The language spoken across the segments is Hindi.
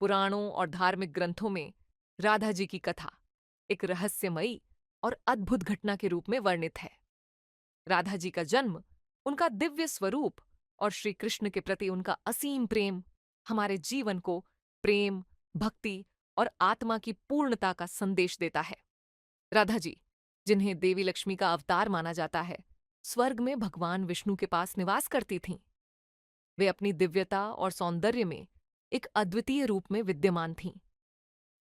पुराणों और धार्मिक ग्रंथों में राधा जी की कथा एक रहस्यमयी और अद्भुत घटना के रूप में वर्णित है। राधा जी का जन्म, उनका दिव्य स्वरूप और श्री कृष्ण के प्रति उनका असीम प्रेम हमारे जीवन को प्रेम, भक्ति और आत्मा की पूर्णता का संदेश देता है। राधा जी, जिन्हें देवी लक्ष्मी का अवतार माना जाता है, स्वर्ग में भगवान विष्णु के पास निवास करती थीं। वे अपनी दिव्यता और सौंदर्य में एक अद्वितीय रूप में विद्यमान थीं।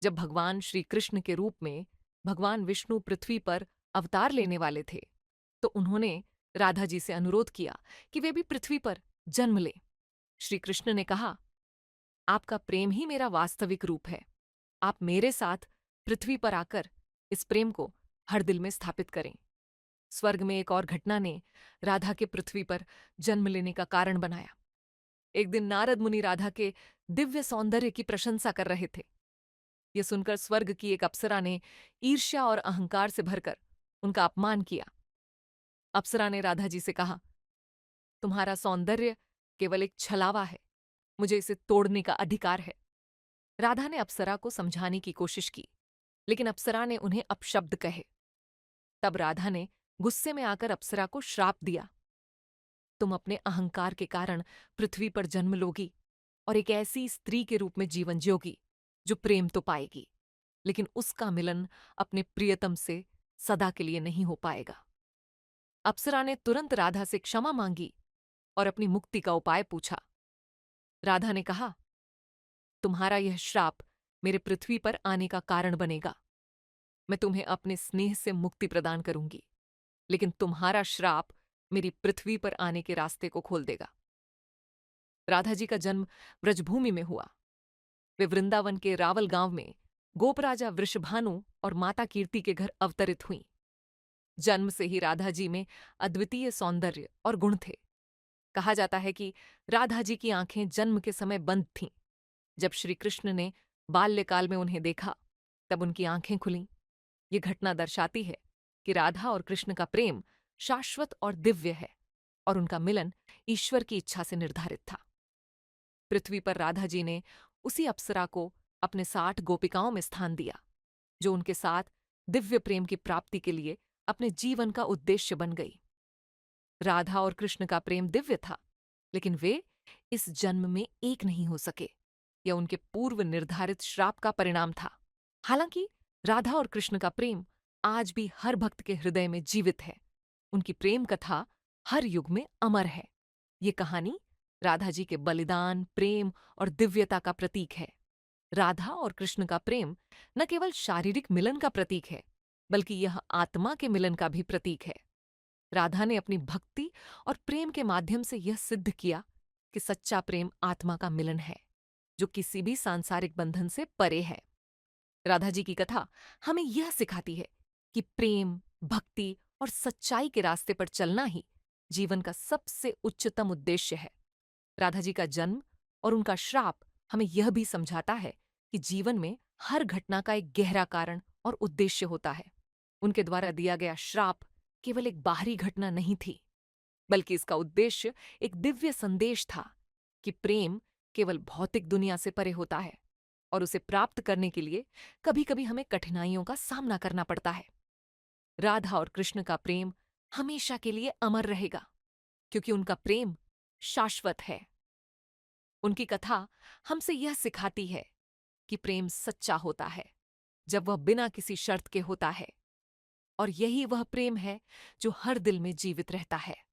जब भगवान श्री कृष्ण के रूप में भगवान विष्णु पृथ्वी पर अवतार लेने वाले थे, तो उन्होंने राधा जी से अनुरोध किया कि वे भी पृथ्वी पर जन्म लें। श्री कृष्ण ने कहा, आपका प्रेम ही मेरा वास्तविक रूप है। आप मेरे साथ पृथ्वी पर आकर इस प्रेम को हर दिल में स्थापित करें। स्वर्ग में एक और घटना ने राधा के पृथ्वी पर जन्म लेने का कारण बनाया। एक दिन नारद मुनि राधा के दिव्य सौंदर्य की प्रशंसा कर रहे थे। यह सुनकर स्वर्ग की एक अप्सरा ने ईर्ष्या और अहंकार से भरकर उनका अपमान किया। अप्सरा ने राधा जी से कहा, तुम्हारा सौंदर्य केवल एक छलावा है, मुझे इसे तोड़ने का अधिकार है। राधा ने अप्सरा को समझाने की कोशिश की, लेकिन अप्सरा ने उन्हें अपशब्द कहे। तब राधा ने गुस्से में आकर अप्सरा को श्राप दिया, तुम अपने अहंकार के कारण पृथ्वी पर जन्म लोगी और एक ऐसी स्त्री के रूप में जीवन जियोगी जो प्रेम तो पाएगी, लेकिन उसका मिलन अपने प्रियतम से सदा के लिए नहीं हो पाएगा। अप्सरा ने तुरंत राधा से क्षमा मांगी और अपनी मुक्ति का उपाय पूछा। राधा ने कहा, तुम्हारा यह श्राप मेरे पृथ्वी पर आने का कारण बनेगा। मैं तुम्हें अपने स्नेह से मुक्ति प्रदान करूंगी, लेकिन तुम्हारा श्राप मेरी पृथ्वी पर आने के रास्ते को खोल देगा। राधा जी का जन्म व्रजभूमि में हुआ। वे वृंदावन के रावल गांव में गोपराजा वृषभानु और माता कीर्ति के घर अवतरित हुईं। जन्म से ही राधा जी में अद्वितीय सौंदर्य और गुण थे। कहा जाता है कि राधा जी की आंखें जन्म के समय बंद थीं। जब श्री कृष्ण ने बाल्यकाल में उन्हें देखा, तब उनकी आंखें खुलीं। ये घटना दर्शाती है कि राधा और कृष्ण का प्रेम शाश्वत और दिव्य है और उनका मिलन ईश्वर की इच्छा से निर्धारित था। पृथ्वी पर राधा जी ने उसी अप्सरा को अपने 60 गोपिकाओं में स्थान दिया, जो उनके साथ दिव्य प्रेम की प्राप्ति के लिए अपने जीवन का उद्देश्य बन गई। राधा और कृष्ण का प्रेम दिव्य था, लेकिन वे इस जन्म में एक नहीं हो सके। यह उनके पूर्व निर्धारित श्राप का परिणाम था। हालांकि राधा और कृष्ण का प्रेम आज भी हर भक्त के हृदय में जीवित है। उनकी प्रेम कथा हर युग में अमर है। ये कहानी राधा जी के बलिदान, प्रेम और दिव्यता का प्रतीक है। राधा और कृष्ण का प्रेम न केवल शारीरिक मिलन का प्रतीक है, बल्कि यह आत्मा के मिलन का भी प्रतीक है। राधा ने अपनी भक्ति और प्रेम के माध्यम से यह सिद्ध किया कि सच्चा प्रेम आत्मा का मिलन है, जो किसी भी सांसारिक बंधन से परे है। राधा जी की कथा हमें यह सिखाती है कि प्रेम, भक्ति और सच्चाई के रास्ते पर चलना ही जीवन का सबसे उच्चतम उद्देश्य है। राधा जी का जन्म और उनका श्राप हमें यह भी समझाता है कि जीवन में हर घटना का एक गहरा कारण और उद्देश्य होता है। उनके द्वारा दिया गया श्राप केवल एक बाहरी घटना नहीं थी, बल्कि इसका उद्देश्य एक दिव्य संदेश था कि प्रेम केवल भौतिक दुनिया से परे होता है और उसे प्राप्त करने के लिए कभी-कभी हमें कठिनाइयों का सामना करना पड़ता है। राधा और कृष्ण का प्रेम हमेशा के लिए अमर रहेगा, क्योंकि उनका प्रेम शाश्वत है। उनकी कथा हमसे यह सिखाती है कि प्रेम सच्चा होता है जब वह बिना किसी शर्त के होता है, और यही वह प्रेम है जो हर दिल में जीवित रहता है।